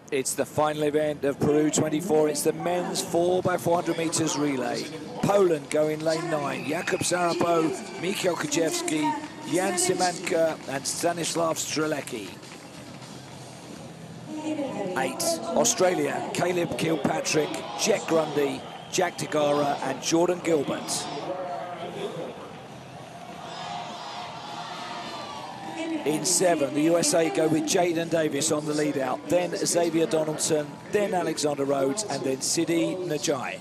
It's the final event of Peru 24. It's the men's 4x400 meters relay. Poland go in lane 9. Jakub Szarapo, Michał Kijewski, Śmietanka and Stanisław Strzelecki. 8. Australia, Kilpatrick, Jett Grundy, Deguara and Gilbert. In 7, the USA go with Jayden Davis on the lead out, then Xavier Donaldson, then Alexander Rhodes, and then Sidi Njie.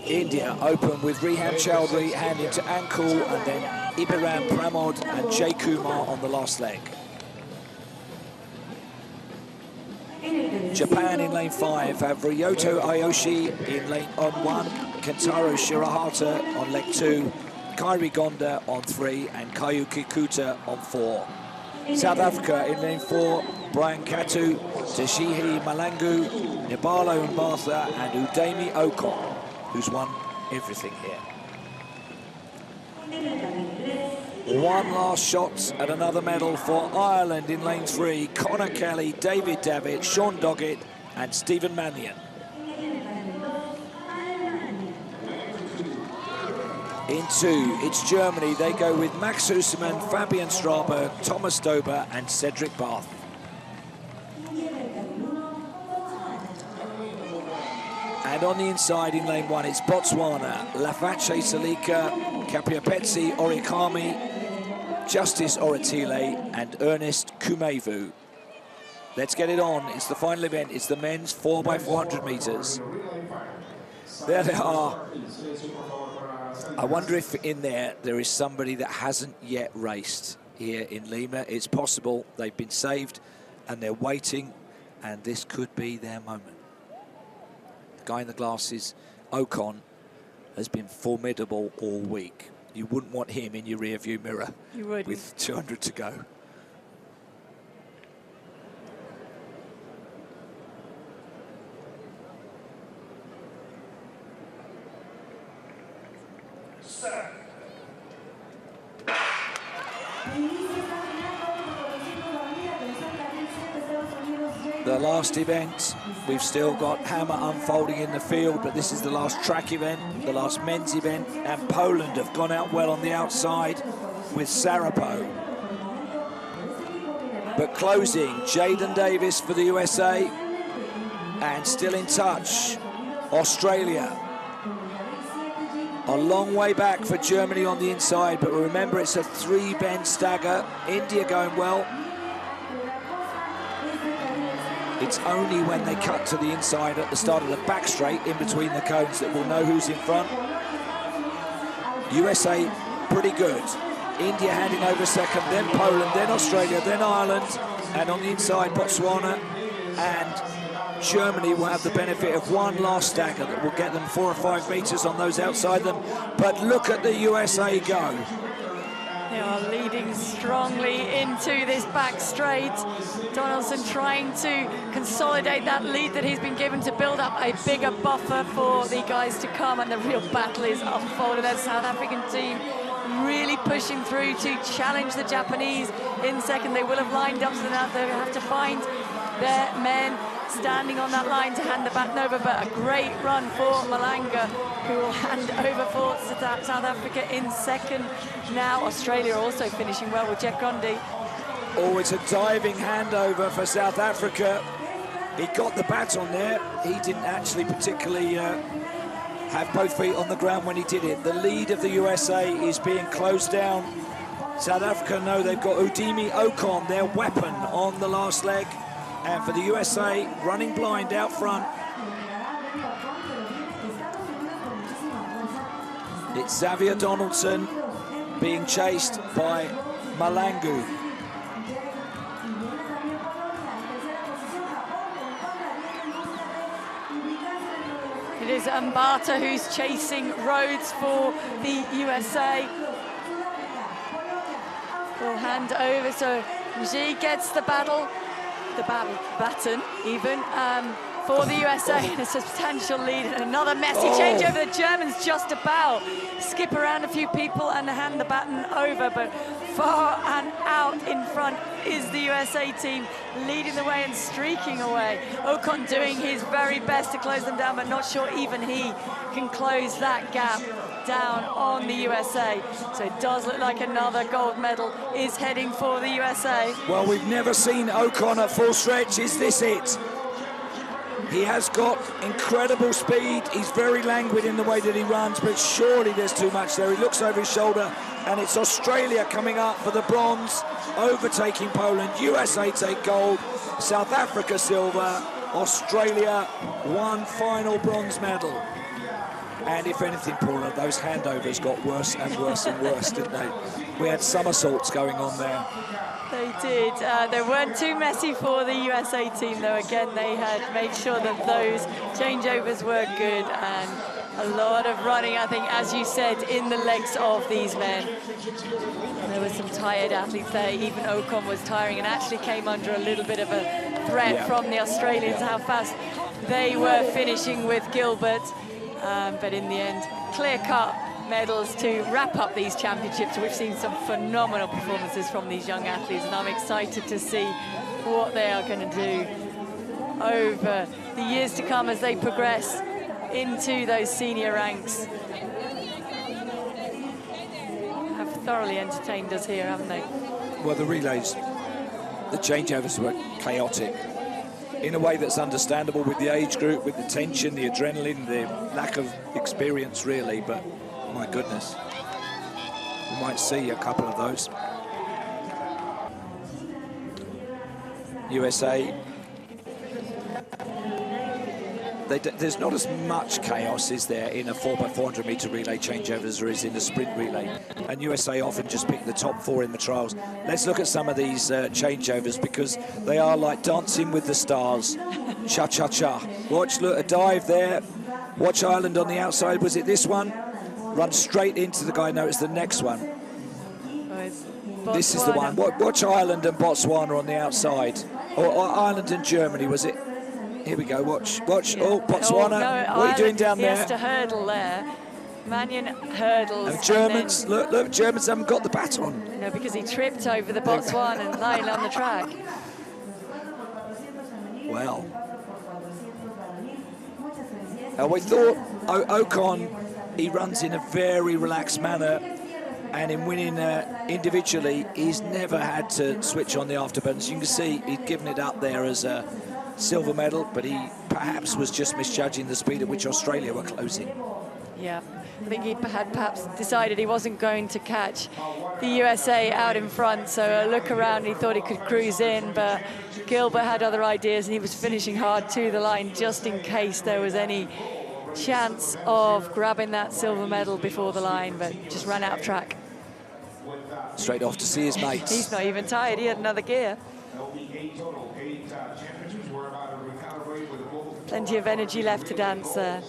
India open with Rehan Chowdhury hand into ankle, and then Ibrahim Pramod and Jakub on the last leg. Japan in lane 5 have Ryota Oishi in lane on 1, Kentaro Shirahata on leg 2, Kairi Gonda on 3, and Kijewski on 4. South Africa in lane 4, Bryan Katoo, Sihle Mahlangu, Njabulo Mbatha, and Udeme Okon, who's won everything here. One last shot at another medal for Ireland in lane 3. Conor Kelly, David Davitt, Sean Doggett and Stephen Mannion. In 2, it's Germany. They go with Max Hussermann, Fabian Strasberg, Thomas Dober and Cedric Barth. And on the inside in lane 1, it's Botswana, Lafache Salika, Kapiapetsi Orikami, Justice Oratile and Ernest Kumevu. Let's get it on. It's the final event. It's the men's 4x400 meters. There they are. I wonder if in there is somebody that hasn't yet raced here in Lima. It's possible they've been saved and they're waiting, and this could be their moment. The guy in the glasses, Okon, has been formidable all week. You wouldn't want him in your rear-view mirror. You wouldn't. With 200 to go. The last event, we've still got hammer unfolding in the field, but this is the last track event, the last men's event, and Poland have gone out well on the outside with Szarapo. But closing, Jayden Davis for the USA, and still in touch, Australia. A long way back for Germany on the inside, but remember it's a 3-bend stagger. India going well. It's only when they cut to the inside at the start of the back straight in between the cones that we'll know who's in front. USA pretty good. India handing over second, then Poland, then Australia, then Ireland, and on the inside Botswana and Germany will have the benefit of one last stagger that will get them 4 or 5 meters on those outside them. But look at the USA go. They are leading strongly into this back straight. Donaldson trying to consolidate that lead that he's been given to build up a bigger buffer for the guys to come, and the real battle is unfolding. That South African team really pushing through to challenge the Japanese in second. They will have lined up, so now they have to find their men standing on that line to hand the baton over, but a great run for Mahlangu, who will hand over for South Africa in second. Now Australia also finishing well with Jett Grundy. Oh, it's a diving handover for South Africa. He got the baton there. He didn't actually particularly have both feet on the ground when he did it. The lead of the USA is being closed down. South Africa know they've got Udeme Okon, their weapon, on the last leg. And for the USA, running blind out front, it's Xavier Donaldson being chased by Mahlangu. It is Mbatha who's chasing Rhodes for the USA. Will hand over, so Njie gets the baton even for the USA in a substantial lead, and another messy changeover. The Germans just about skip around a few people and hand the baton over, but far and out in front is the USA team, leading the way and streaking away. Okon doing his very best to close them down, but not sure even he can close that gap down on the USA. So it does look like another gold medal is heading for the USA. Well, we've never seen Okon at full stretch. Is this it? He has got incredible speed. He's very languid in the way that he runs, but surely there's too much there. He looks over his shoulder, and it's Australia coming up for the bronze, overtaking Poland. USA take gold, South Africa silver, Australia one final bronze medal. And if anything, Paula, those handovers got worse and worse and worse, didn't they? We had somersaults going on there. They did. They weren't too messy for the USA team, though. Again, they had made sure that those changeovers were good, and a lot of running, I think, as you said, in the legs of these men. There were some tired athletes there. Even Okon was tiring and actually came under a little bit of a threat from the Australians, how fast they were finishing with Gilbert. But in the end, clear-cut medals to wrap up these championships. We've seen some phenomenal performances from these young athletes, and I'm excited to see what they are going to do over the years to come as they progress into those senior ranks. Have thoroughly entertained us here, haven't they? Well, the relays, the changeovers were chaotic in a way that's understandable with the age group, with the tension, the adrenaline, the lack of experience, really, but my goodness, we might see a couple of those. USA, there's not as much chaos, is there, in a 4x400 meter relay changeover as there is in the sprint relay, and USA often just pick the top four in the trials. Let's look at some of these changeovers, because they are like Dancing with the Stars. Cha-cha-cha. Watch, look, a dive there. Watch Ireland on the outside. Was it this one? Run straight into the guy. No, it's the next one. This is the one. Watch Ireland and Botswana on the outside. Or Ireland and Germany, was it? Here we go, watch. Yeah. Oh, Botswana, no, what are you doing down there? He has to hurdle there. Mannion hurdles. And Germans, and then, look, Germans haven't got the baton. No, because he tripped over the Botswana line on the track. Well. We thought Okon, he runs in a very relaxed manner, and in winning individually, he's never had to switch on the afterburners. You can see he'd given it up there as a silver medal, but he perhaps was just misjudging the speed at which Australia were closing. Yeah, I think he had perhaps decided he wasn't going to catch the USA out in front, so a look around, he thought he could cruise in, but Gilbert had other ideas, and he was finishing hard to the line just in case there was any chance of grabbing that silver medal before the line, but just ran out of track. Straight off to see his mates. He's not even tired, he had another gear. Plenty of energy left to dance there.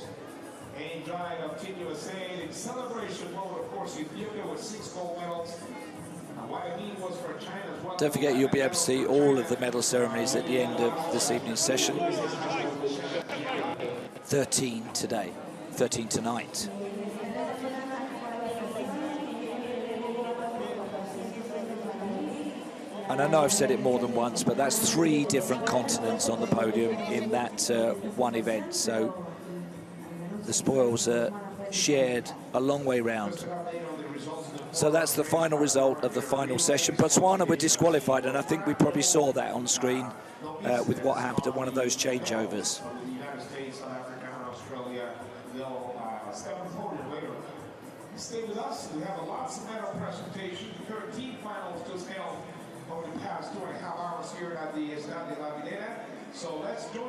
Don't forget, you'll be able to see all of the medal ceremonies at the end of this evening's session. 13 today, 13 tonight. And I know I've said it more than once, but that's 3 different continents on the podium in that one event. So the spoils are shared a long way round. So that's the final result of the final session. Botswana were disqualified, and I think we probably saw that on screen with what happened at one of those changeovers. Stay with us. We have a lots of medal presentation. 13 finals just held over the past 2.5 hours here at the Estadio La Videna. So let's join